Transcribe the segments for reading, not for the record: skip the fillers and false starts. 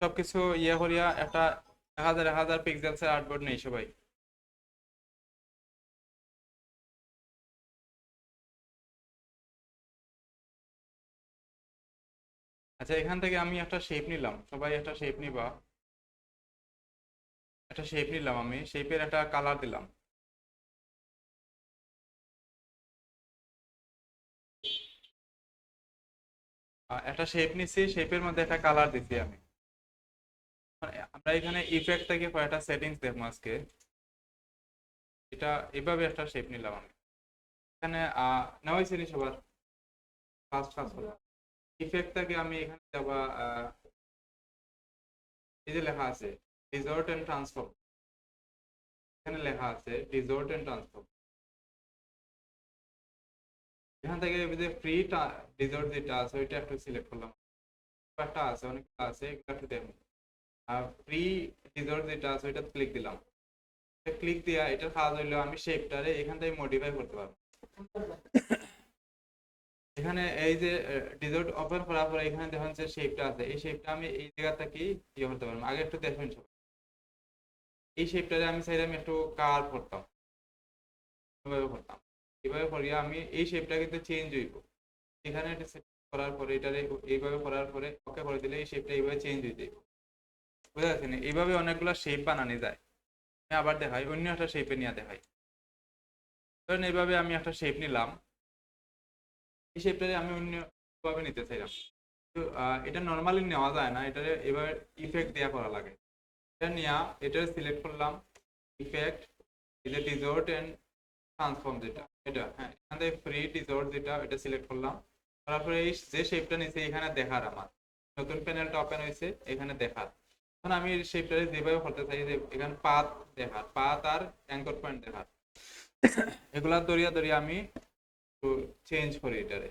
সবকিছু ইয়ে করিয়া একটা 1000 পিক্সেলসের আর্টবোর্ড নেই সবাই। আচ্ছা, এখান থেকে আমি একটা শেপ নিলাম, সবাই একটা শেপ নিবা। একটা শেপ নিলাম, আমি শেপের একটা কালার দিলাম। একটা শেপ নিছি, শেপের মধ্যে একটা কালার দিছি আমি। আমরা এখানে ইফেক্ট থেকে কয়েকটা সেটিংস দেখবো আজকে। এটা এভাবে একটা শেপ নিলাম আমি। এখানে নেওয়া হয়েছে নি সবার? ফার্স্ট ফার্স্ট হলো ইফেক্ট থেকে আমি এখানে যাবা। এই যে লেখা আছে ডিসর্ট এন্ড ট্রান্সফর্ম, এখানে লেখা আছে ডিসর্ট এন্ড ট্রান্সফর্ম। এখান থেকে যে ফ্রি ডিসর্ট যেটা আছে ওইটা একটু সিলেক্ট করলাম। একটা আছে, অনেক আছে, এগুলো একটু দেখুন। আর ফ্রি ডিসর্ট যেটা আছে ওইটা ক্লিক দিলাম। ক্লিক দিয়া এটা কাজ হইলো আমি শেপটারে এখান থেকে মডিফাই করতে পারবো। এখানে এই যে ডিসর্ট ওপেন করার পরে এখানে দেখেন যে শেপটা আছে, এই শেপটা আমি এই জায়গা থেকে ইয়ে করতে পারবো। আগে একটু দেখুন সব, এই শেপটারে আমি চাইলে আমি একটু কার্ভ করতাম, এভাবে করতাম। এভাবে করিয়া আমি এই শেপটা কিন্তু চেঞ্জ হইব। এখানে এটা সেট করার পরে এটারে এইভাবে করার পরে ওকে করে দিলে এই শেপটা এইভাবে চেঞ্জ হয়ে যাবে। বুঝতে পারছেন? এইভাবে অনেকগুলো শেপ বানানো যায়। আমি আবার দেখাই, অন্য একটা শেপে নিয়ে দেখাই। ধরেন এইভাবে আমি একটা শেপ নিলাম, এই শেপটারে আমি অন্যভাবে নিতে চাইলাম। তো এটা নর্মালি নেওয়া যায় না, এটা এবার ইফেক্ট দেওয়া করা লাগে। এটা নিয়ে এটা সিলেক্ট করলাম, ইফেক্ট, এই যে ডিসর্ট এন্ড ট্রান্সফর্ম যেটা, এটা হ্যাঁ, এখান থেকে ফ্রি ডিসর্ট যেটা এটা সিলেক্ট করলাম। তারপরে এই যে শেপটা নিচে এখানে দেখার, আমার নতুন প্যানেলটা ওপেন হয়েছে, এখানে দেখার। এখন আমি এই শেপটা যেভাবে করতে চাই যে এখানে পাত দেখার, পাত আর অ্যাঙ্কর পয়েন্ট দেখার, এগুলা দরিয়া দরিয়া আমি একটু চেঞ্জ করি এটারে।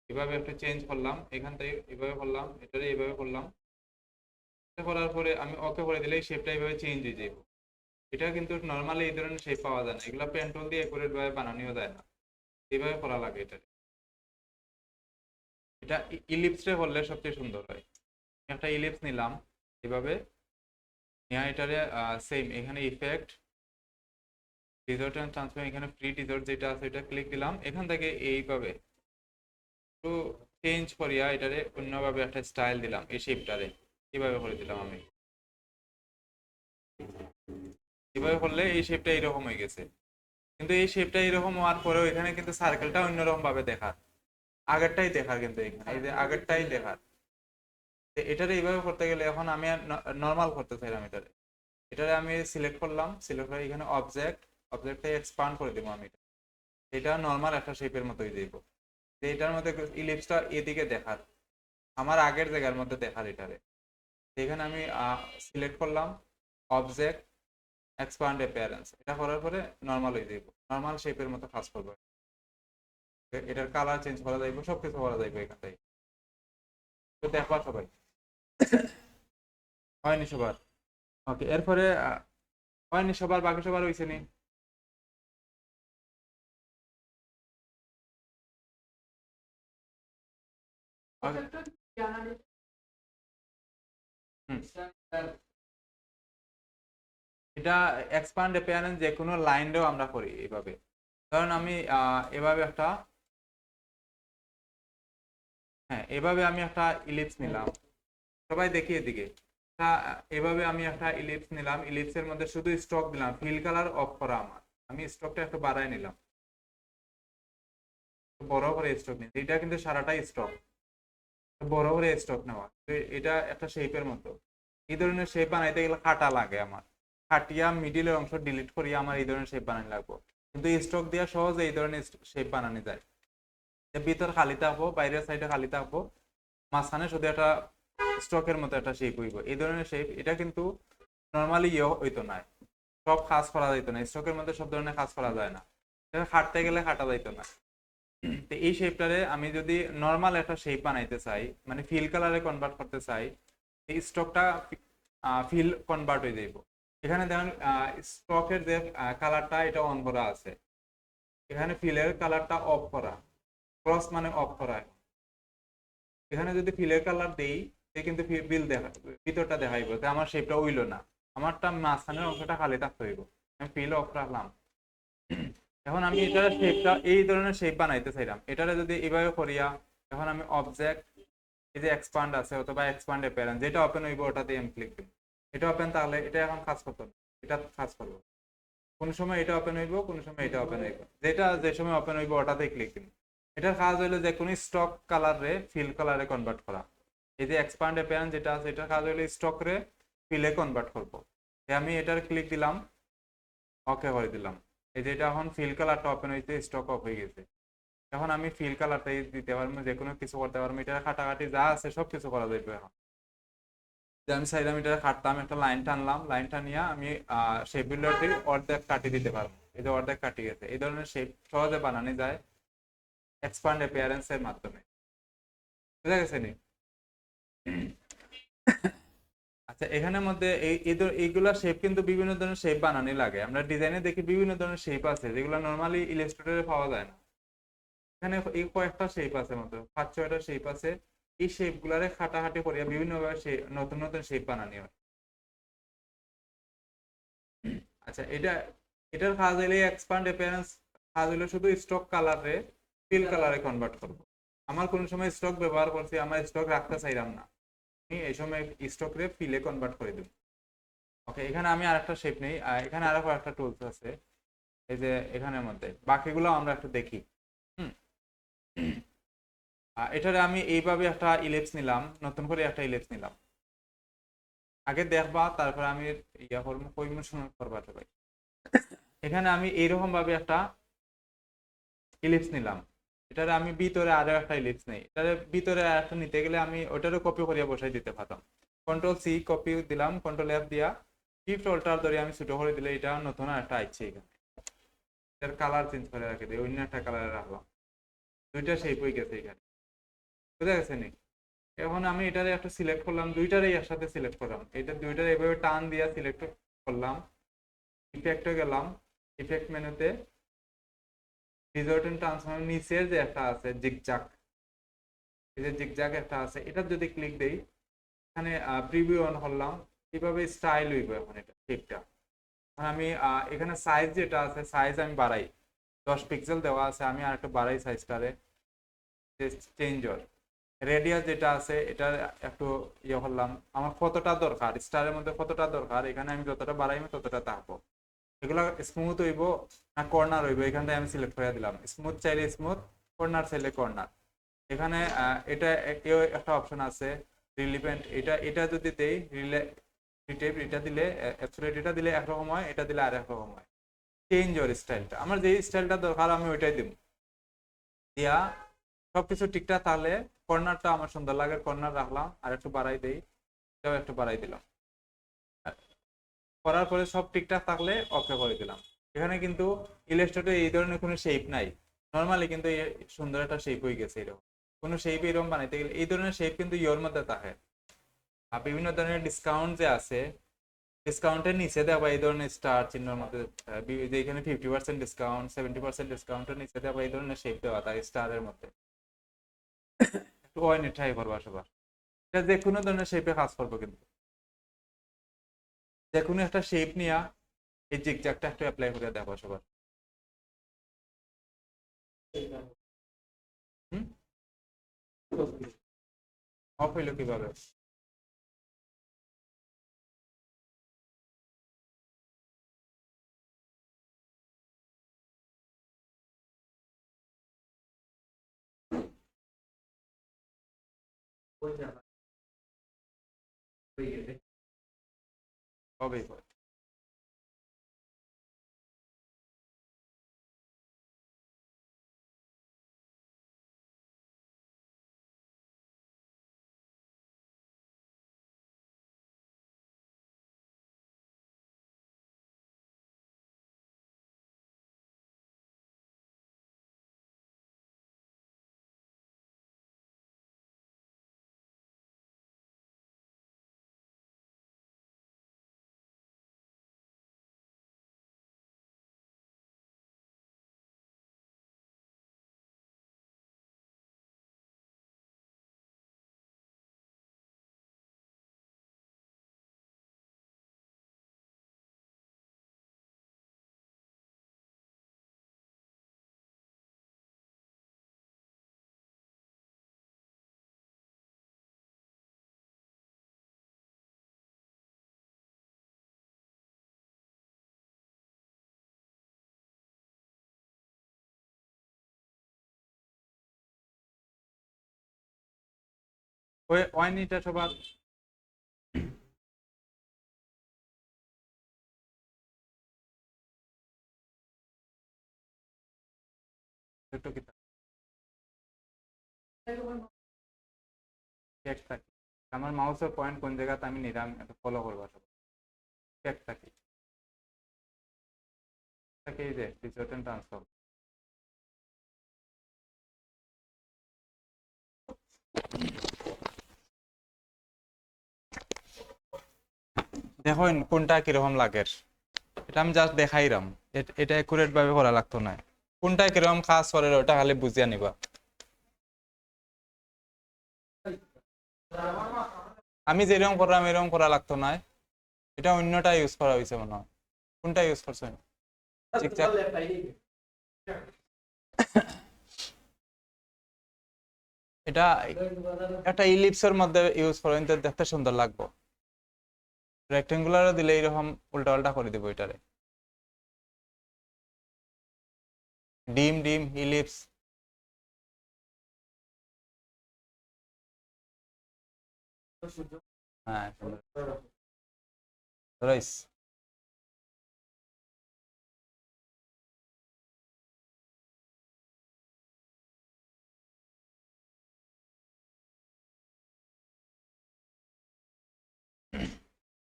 এভাবে একটু চেঞ্জ করলাম, এখান থেকে এভাবে করলাম, এটারে এইভাবে করলাম। এটা করার পরে আমি ওকে করে দিলে এই শেপটা এইভাবে চেঞ্জ হয়ে যাবে। এটা কিন্তু নর্মালি এই ধরনের শেপ পাওয়া যায় না, এগুলো পেন টুল দিয়ে একুরেট ভাবে বানানো যায় না, এইভাবে করা লাগে এটা। এটা ইলিপসে করলে সবচেয়ে সুন্দর হয়। একটা ইলিপস নিলাম এভাবে, নিয়ে এটারে সেম এখানে ইফেক্ট ডিসর্ট এন্ড ট্রান্সফর্ম, এখানে ফ্রি ডিসর্ট যেটা আছে এটা ক্লিক দিলাম। এখান থেকে এইভাবে একটু চেঞ্জ করিয়া এটারে অন্যভাবে একটা স্টাইল দিলাম, এই শেপটারে এইভাবে করে দিলাম আমি। এভাবে করলে এই শেপটা এরকম হয়ে গেছে। কিন্তু এই শেপটা এরকম হওয়ার পরেও এখানে কিন্তু সার্কেলটা অন্যরকম ভাবে দেখার, আগেরটাই দেখার, কিন্তু এখানে এই যে আগেরটাই দেখার। এটারে এইভাবে করতে গেলে এখন আমি নর্মাল করতে চাইলাম এটারে। এটারে আমি সিলেক্ট করলাম, সিলেক্ট করে এখানে অবজেক্ট, অবজেক্টটা এক্সপান্ড করে দেবো আমি। এটা নর্মাল একটা শেপের মতোই দেবো। এটার মধ্যে ইলিপসটা এদিকে দেখার, আমার আগের জায়গার মধ্যে দেখার এটারে। এখানে আমি সিলেক্ট করলাম অবজেক্ট এক্সপান্ড অ্যাপিয়ারেন্স, এটা করার পরে নর্মাল হয়ে যাইব, নর্মাল শেপের মতো কাজ করবে। এটার কালার চেঞ্জ করা যাইব, সবকিছু করা যাইব এখান থেকে। তো দেখবা সবাই, হয়নি সবার? ওকে, এরপরে হয়নি সবার, বাকি সবার হয়েছে নি? হুম। এটা এক্সপান্ড অ্যাপিয়ারেন্স যে কোনো লাইনেও আমরা করি এইভাবে। ধরুন আমি এভাবে একটা, হ্যাঁ এভাবে আমি একটা ইলিপস নিলাম, সবাই দেখি এদিকে। এভাবে আমি একটা ইলিপস নিলাম, ইলিপসের মধ্যে শুধু স্ট্রোক দিলাম, ফিল কালার অফ করা আমার। আমি স্ট্রোকটা একটু বাড়াই নিলাম, বড় করে স্ট্রোক নিই, এটা কিন্তু সারাটাই স্ট্রোক, বড় করে স্ট্রোক নেওয়া। তো এটা একটা শেপের মতো। এই ধরনের শেপ বানাইতে গেলে কাটা লাগে আমার, কাটিয়া মিডিলের অংশ ডিলিট করিয়া আমার এই ধরনের শেপ বানানো লাগবে। কিন্তু স্ট্রোক দিয়ে সহজে এই ধরনের শেপ বানানো যায়। ভিতর খালি থাকবো, বাইরের সাইডে খালি থাকবো, মাঝখানে শুধু একটা স্ট্রোকের মতো একটা শেপ হইব, এই ধরনের শেপ। এটা কিন্তু নর্মালি ইয়ে হইতো না, সব কাজ করা যাইতো না, স্ট্রোকের মধ্যে সব ধরনের কাজ করা যায় না, খাটতে গেলে খাটা যাইতো না। তো এই শেপটারে আমি যদি নর্মাল একটা শেপ বানাইতে চাই, মানে ফিল কালারে কনভার্ট করতে চাই, এই স্ট্রোকটা ফিল কনভার্ট হয়ে যাইব। এখানে দেখেন স্ট্রোকের যে কালারটা এটা অন করা আছে, এখানে ফিলের কালারটা অফ করা, ক্রস মানে অফ করা। এখানে যদি ফিলের কালার দেই, সে কিন্তু বিল দেখা ভিতরটা দেখাইব যে আমার শেপটা উইল না, আমারটা মাঝখানের অংশটা খালি থাকতে হইব। আমি ফিল অফ রাখলাম। এখন আমি এটার শেপটা এই ধরনের শেপ বানাইতে চাইলাম, এটারে যদি এইভাবে করিয়া এখন আমি অবজেক্ট এই যে এক্সপান্ড আছে অথবা এক্সপান্ড অ্যাপিয়ারেন্স যেটা ওপেন হইব ওটাতে এম ক্লিক দিব। এটা ওপেন তাহলে এটা এখন কাজ করতো না, এটা কাজ করবো। কোন সময় এটা ওপেন হইব, কোন সময় এটা ওপেন হইব, যেটা যে সময় ওপেন হইব ওটাতে ক্লিক দিব। এটার কাজ হইলো যে কোনো স্টক কালারে ফিল কালারে কনভার্ট করা। এই যে এক্সপান্ড অ্যাপিয়ারেন্স যেটা আছে এটার কাজ হইলো স্টক রে ফিলে কনভার্ট করবো। আমি এটার ক্লিক দিলাম, ওকে করে দিলাম। এই যে এটা এখন ফিল কালারটা ওপেন হইতে স্টক অফ হয়ে গেছে। এখন আমি ফিল কালারটাই দিতে পারবো, যে কোনো কিছু করতে পারবো, এটা কাটাকাটি যা আছে সব কিছু করা যাবে এখন। যে আমি চাইলাম এটা কাটতাম, একটা লাইন টানলাম, লাইন টানিয়া আমি শেপ বিল্ডারটি অর্ধেক কাটিয়ে দিতে পারবো। এই যে অর্ধেক কাটিয়ে গেছে, এই ধরনের শেপ সহজে বানানো যায় এক্সপান্ড অ্যাপিয়ারেন্স এর মাধ্যমে। বুঝা গেছে নি? আচ্ছা, এখানের মধ্যে এইগুলা শেপ কিন্তু বিভিন্ন ধরনের শেপ বানানি লাগে। আমরা ডিজাইনে দেখি বিভিন্ন ধরনের শেপ আছে যেগুলো নর্মালি ইলাস্ট্রেটরে পাওয়া যায় না। এখানে এই কয়েকটা শেপ আছে, মতো 5-6টা শেপ আছে। এই শেপ গুলারে খাটাখাটি করিয়া বিভিন্ন ভাবে নতুন নতুন শেপ বানানি হয়। আচ্ছা, এটার কাজ হইলে এক্সপান্ড অ্যাপিয়ারেন্স কাজ হইলো শুধু স্টক কালারে ফিল কালারে কনভার্ট করব। আমার কোন সময় স্টক ব্যবহার করছি, আমার স্টক রাখতে চাইলাম না, আমি এই সময় স্টক রে ফিলে কনভার্ট করে দেব। ওকে, এখানে আমি আরেকটা শেপ নেই, এখানে আরো একটা টুলস আছে। এই যে এখানের মধ্যে বাকিগুলো আমরা একটু দেখি। হুম, এটারে আমি এইভাবে একটা ইলিপস নিলাম, নতুন করে একটা ইলিপস নিলাম। আগে দেখবা তারপর আমি ইয়া করবো পরিবেশন করবা ভাই। এখানে আমি এইরকম ভাবে একটা ইলিপস নিলাম, এটারে আমি ভিতরে আরো একটা ইলিপস নেই, এটারে ভিতরে একটা নিতে গেলে আমি ওটারও কপি করিয়া বসাই দিতে পারতাম। কন্ট্রোল সি কপি দিলাম, কন্ট্রোল এফ দিয়া শিফট অল্টার ধরে আমি ছোট করে দিলে এটা নতুন একটা আইছে। এখানে এটার কালার চেঞ্জ করে রাখি দিই, অন্য একটা কালারে রাখলাম, দুইটা শেপ হয়ে গেছে এখানে। বুঝা গেছে নি? এখন আমি এটারে একটা সিলেক্ট করলাম, দুইটারই একসাথে সিলেক্ট করলাম, এটা দুইটার এভাবে টান দিয়া সিলেক্ট করলাম। ইফেক্টে গেলাম, ইফেক্ট মেনুতে ডিসটর্শন এন্ড ট্রান্সফর্ম নিচের যে একটা আছে জিগজ্যাগ, এই যে জিগজ্যাগ একটা আছে, এটা যদি ক্লিক দেই এখানে প্রিভিউ অন করলাম, এইভাবে স্টাইল হইব। এখন এটা শেপটা আমি এখানে সাইজ যেটা আছে সাইজ আমি বাড়াই, 10 পিক্সেল দেওয়া আছে, আমি আর একটু বাড়াই সাইজটারে। চেঞ্জর রেডিয়াস যেটা আছে এটা একটু ইয়ে করলাম, আমার কতটা দরকার স্টারের মধ্যে কতটা দরকার, এখানে আমি যতটা বাড়াই আমি ততটা থাকবো। এগুলো স্মুথ হইব না কর্নার হইব, এখান থেকে আমি সিলেক্ট করে দিলাম। স্মুথ চাইলে স্মুথ, কর্নার চাইলে কর্নার। এখানে এটা একটা অপশন আছে রিলিভেন্ট, এটা এটা যদি দেই রিটেপ, এটা দিলে অ্যাবসলিউট, এটা দিলে একরকম হয়, এটা দিলে আর একরকম হয়। চেঞ্জ ওর স্টাইলটা, আমার যে স্টাইলটা দরকার আমি ওইটাই দিব। দিয়া সবকিছু ঠিকঠাক তাহলে কর্নারটা আমার সুন্দর লাগে, কর্নার রাখলাম, আর একটু বাড়াই দেই, এটাও একটু বাড়াই দিলাম। করার পরে সব ঠিকঠাক থাকলে ওকে করে দিলাম। এখানে কিন্তু ইলাস্ট্রেটরে এই ধরনের কোনো শেপ নাই, নর্মালি কিন্তু সুন্দর একটা শেপ হয়ে গেছে। এরকম কোনো শেপ এরকম বানাইতে গেলে এই ধরনের শেপ কিন্তু ইয়োর মধ্যে থাকে। আর বিভিন্ন ধরনের ডিসকাউন্ট যে আছে, ডিসকাউন্টের নিচে দেওয়া এই ধরনের স্টার চিহ্নের মধ্যে যে এখানে 50% ডিসকাউন্ট, 70% ডিসকাউন্টের নিচে দেওয়া এই ধরনের শেপ দেওয়া থাকে স্টারের মধ্যে। একটু ওয়াইনে ট্রাই করবা সবার, এটা যে কোনো ধরনের শেপে কাজ করবো কিন্তু। যে কোনো একটা শেপ নিয়ে এই জিগজ্যাগটা একটু অ্যাপ্লাই করে দেখো সবার। হুম, অফ হইলো কিভাবে? হবেই। হয়নি এটা সবার? একটু কি একটা কি? আমার মাউসের পয়েন্ট কোন জায়গাতে আমি নিলাম এটা ফলো করবো সব। একটা কি এটাকে এই যে ডিসঅর্ডার ট্রান্সফর্ম। দেখুন কোনটা কিরকম লাগে, এটা আমি জাস্ট দেখাইলাম। এটা একুরেট ভাবে করা লাগতো না, কোনটা কিরকম কাজ করে ওটা খালি বুঝিয়ে নিবা। আমি যেরকম করলাম এরকম করা লাগতো না, এটা অন্যটা ইউজ করা হয়েছে মনে হয়। কোনটা ইউজ করছেন? ঠিকঠাক এটা একটা ইলিপসের মধ্যে ইউজ করেন তো দেখতে সুন্দর লাগবে। রেক্টেঙ্গুলারও দিলে এরকম উল্টা পাল্টা করে দিব এটারে। ডিম ডিম ইলিপস। হ্যাঁ রাইস।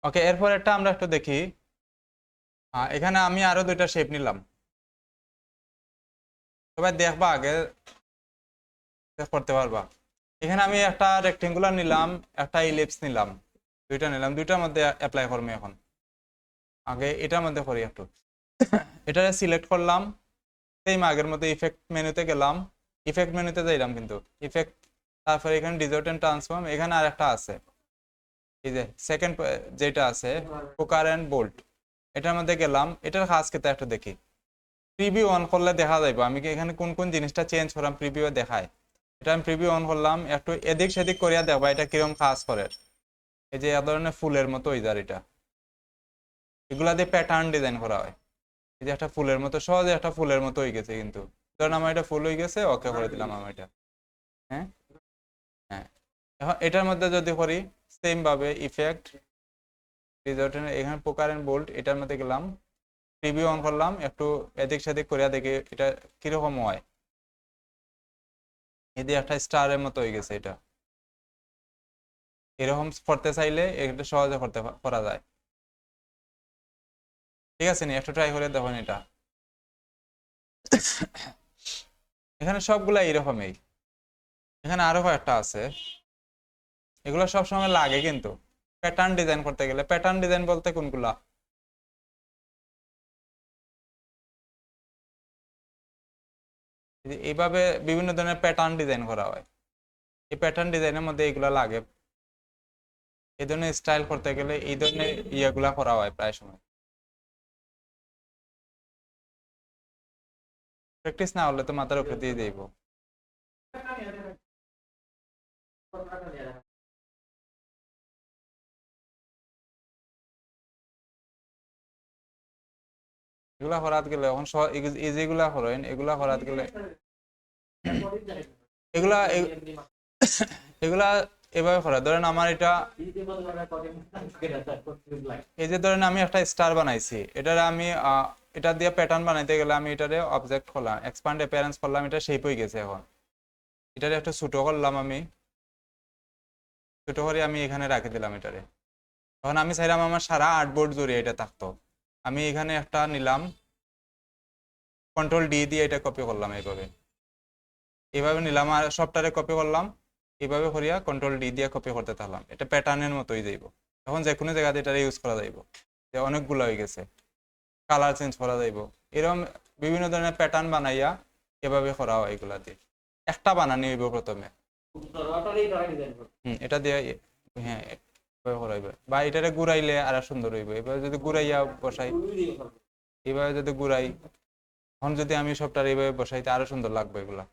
ওকে, এরপর একটা আমরা একটু দেখি। এখানে আমি আরো দুইটা শেপ নিলাম, সবাই দেখবা আগে করতে পারবা। এখানে আমি একটা রেক্টেঙ্গুলার নিলাম, একটা ইলিপস নিলাম, দুইটা নিলাম, দুইটার মধ্যে অ্যাপ্লাই করবো এখন। আগে এটার মধ্যে করি একটু। এটা সিলেক্ট করলাম, সেম আগের মতো ইফেক্ট মেনুতে গেলাম, ইফেক্ট মেনুতে যাইলাম কিন্তু ইফেক্ট, তারপরে এখানে ডিসঅর্ডার এন্ড ট্রান্সফর্ম, এখানে আর একটা আছে এই যে সেকেন্ড যেটা আছে পোকার এন্ড বোল্ট, এটার মধ্যে গেলাম। এটার কাজ কেটে একটু দেখি। প্রিভিউ অন করলে দেখা যাবে আমি এখানে কোন কোন জিনিসটা চেঞ্জ করলাম, প্রিভিউ দেখায়। এটা আমি প্রিভিউ অন করলাম, একটু এদিক সেদিক করিয়া দেখবা এটা কিরকম কাজ করে। এই যে এ ধরনের ফুলের মতো ওইজার এটা, এগুলা দিয়ে প্যাটার্ন ডিজাইন করা হয়। এই যে একটা ফুলের মতো, সহজে একটা ফুলের মতো হয়ে গেছে কিন্তু। ধরেন আমার এটা ফুল হয়ে গেছে, ওকে করে দিলাম আমি এটা। হ্যাঁ হ্যাঁ, এখন এটার মধ্যে যদি করি সেম ভাবে ইফেক্ট এখানে পোকার এন্ড বোল্ট, এটার মধ্যে গেলাম, প্রিভিউ অন করলাম, একটু এদিক সেদিক করিয়া দেখি এটা কিরকম হয়। এই যে একটা স্টারের মতো হয়ে গেছে এটা। এরকম করতে চাইলে এটা সহজে করা যায়। ঠিক আছে নি, একটু ট্রাই করে দেখুন এটা। এখানে সবগুলা এইরকমই। এখানে আরো কয়েকটা আছে, এগুলো সবসময় লাগে কিন্তু প্যাটার্ন ডিজাইন করতে গেলে। প্যাটার্ন ডিজাইন বলতে কোনগুলা? এইভাবে বিভিন্ন ধরনের প্যাটার্ন ডিজাইন করা হয়, এই প্যাটার্ন ডিজাইনের মধ্যে এইগুলা লাগে। এই ধরনের স্টাইল করতে গেলে এই ধরনের ইয়েগুলা করা হয় প্রায় সময়। প্র্যাকটিস না হলে তো মাথার উপরে দিয়ে যাইব। এগুলা করাত গেলে এখন এই যেগুলা করেন এগুলা করাত গেলে এগুলা এগুলা এভাবে করা। ধরেন আমার এটা এই যে ধরেন আমি একটা স্টার বানাইছি, এটার আমি এটা দিয়ে প্যাটার্ন বানাইতে গেলে আমি এটারে অবজেক্ট করলাম, এক্সপ্যান্ড অ্যাপিয়ারেন্স করলাম, এটা শেপ হয়ে গেছে। এখন এটারে একটা ছোট করলাম, আমি ছোট করে আমি এখানে রাখে দিলাম এটারে। তখন আমি চাইলাম আমার সারা আর্টবোর্ড জুড়ে এটা থাকতো, আমি এখানে একটা নিলাম, কন্ট্রোল ডি দিয়ে এটা কপি করলাম এইভাবে, এইভাবে নিলাম আর সবটারে কপি করলাম। এইভাবে করিয়া কন্ট্রোল ডি দিয়ে কপি করতে থাকলাম, এটা প্যাটার্নের মতোই যাইব। এখন যে কোনো জায়গাতে এটা ইউজ করা যাইব, যে অনেকগুলো হয়ে গেছে, কালার চেঞ্জ করা যাইব। এরকম বিভিন্ন ধরনের প্যাটার্ন বানাইয়া এভাবে করা হয়। এগুলা দিয়ে একটা বানানি হইব প্রথমে, এটা দিয়ে হ্যাঁ এভাবে করা হইবে। বা এটারে ঘুরাইলে আর সুন্দর হইব। এভাবে যদি ঘুরাইয়া বসাই, এইভাবে যদি ঘুরাই, এখন যদি আমি সবটা এইভাবে বসাইতে আরো সুন্দর লাগবে এগুলা।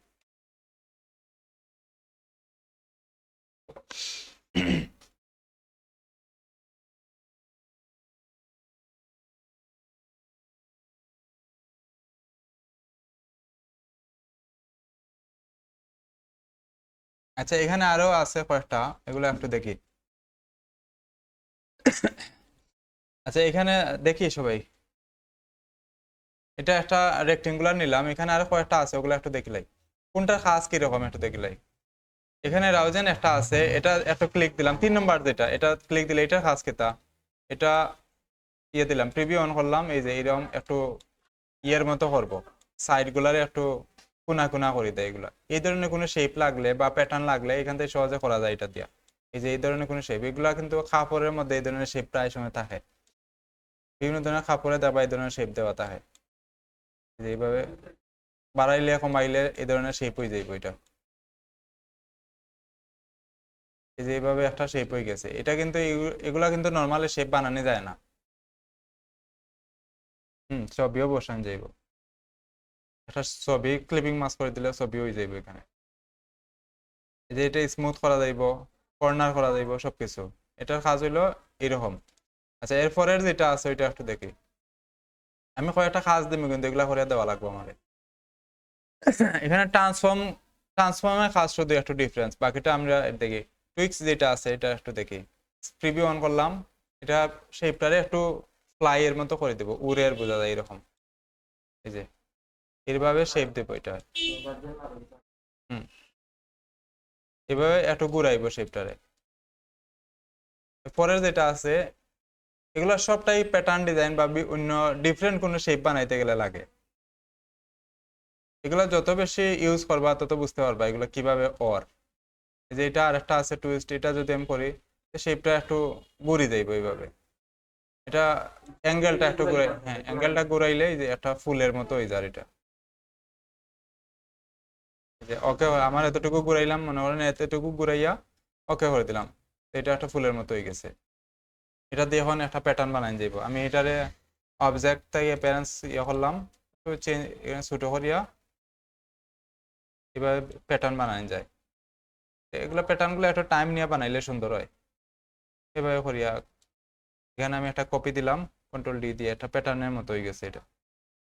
আচ্ছা এখানে আরো আছে কয়েকটা, এগুলো একটু দেখি। আচ্ছা এখানে দেখি সবাই, এটা একটা রেক্টেঙ্গুলার নিলাম, এখানে আরো কয়েকটা আছে, ওগুলো একটু দেখিলাই কোনটার কাজ কিরকম একটু দেখিলাই। এখানে রাউজেন একটা আছে, এটা একটু ক্লিক দিলাম, 3 নম্বর যেটা, এটা ক্লিক দিলে এটার কাজ কেতা, এটা দিলাম, প্রিভিউ অন করলাম, এই যে এরকম একটু মতো করব, সাইড গুলারে একটু কোনা কোনা করে দেয় এগুলা। এই ধরনের কোনো শেপ লাগলে বা প্যাটার্ন লাগলে এখান থেকে সহজে করা যায় এটা দিয়া। এই যে এই ধরনের কোনো শেপ, এগুলা কিন্তু কাপড়ের মধ্যে এই ধরনের শেপ প্রায় সময় থাকে, বিভিন্ন ধরনের কাপড়ে দেওয়া এই ধরনের শেপ দেওয়া থাকে। যে এইভাবে বাড়াইলে কমাইলে এই ধরনের শেপ হয়ে যাইব এটা। এই যে এইভাবে একটা শেপ হয়ে গেছে, এটা কিন্তু এগুলা কিন্তু নর্মালি শেপ বানানো যায় না। ছবিও বসানো যাইব, একটা ছবি ক্লিপিং মাস্ক করে দিলে ছবি হয়ে যাইব এখানে। এই যে এটা স্মুথ করা যাইব, কর্নার করা যাইব সবকিছু, এটার কাজ হইলো এরকম। আচ্ছা এরপরের যেটা আছে ওইটা একটু দেখি, আমি কয়েকটা কাজ দিব কিন্তু এগুলা করে দেওয়া লাগবে আমার। এখানে ট্রান্সফর্মের কাজ শুধু একটু ডিফারেন্স, বাকিটা আমরা দেখি। টুইক্স যেটা আছে এটা একটু দেখি, প্রিভিউ অন করলাম, এটা শেপটারে একটু ফ্লাই এর মতো করে দেব, উড়ের বোঝা যায় এরকম। এই যে এইভাবে শেপ দেবো এটা। হুম, এভাবে একটু ঘুরাইবো শেপটারে। পরের যেটা আছে, এগুলো সবটাই প্যাটার্ন ডিজাইন বা অন্য ডিফারেন্ট কোনো শেপ বানাইতে গেলে লাগে। এগুলো যত বেশি ইউজ করবা তত বুঝতে পারবা এগুলো কিভাবে ওর। যে এটা আরেকটা আছে টুইস্ট, এটা যদি আমি করি শেপটা একটু ঘুরে যাইব এইভাবে, এটা অ্যাঙ্গেলটা একটু ঘুরাই, হ্যাঁ অ্যাঙ্গেলটা ঘুরাইলে যে একটা ফুলের মতো হয়ে যায় এটা। যে ওকে আমার এতটুকু ঘুরাইলাম, মনে করেন এতটুকু ঘুরাইয়া ওকে করে দিলাম, এটা একটা ফুলের মতো হয়ে গেছে। এটা দিয়ে এখন একটা প্যাটার্ন বানাই যাইব। আমি এটারে অবজেক্ট থেকে প্যারেন্টস করলাম, ছোট করিয়া এবার প্যাটার্ন বানানো যায়। এগুলো প্যাটার্নগুলো একটু টাইম নিয়ে বানাইলে সুন্দর হয়। এভাবে করিয়া এখানে আমি একটা কপি দিলাম, কন্ট্রোল ডি দিয়ে একটা প্যাটার্নের মতো হয়ে গেছে এটা।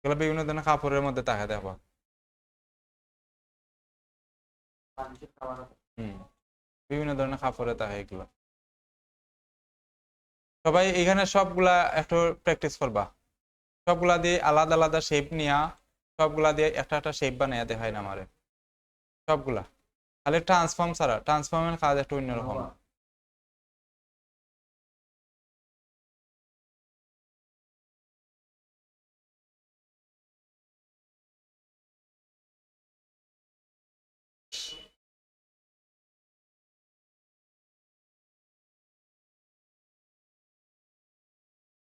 এগুলো বিভিন্ন ধরনের কাপড়ের মধ্যে দেখা দেখো। বিভিন্ন ধরনের কাপড়ে থাকে এগুলো। সবাই এখানে সবগুলা একটু প্র্যাকটিস করবা, সবগুলা দিয়ে আলাদা আলাদা শেপ নিয়া সবগুলা দিয়ে একটা একটা শেপ বানিয়ে দেখায় না আমারে সবগুলা। খালি ট্রান্সফর্ম ছাড়া, ট্রান্সফর্মের কাজ একটু অন্যরকম।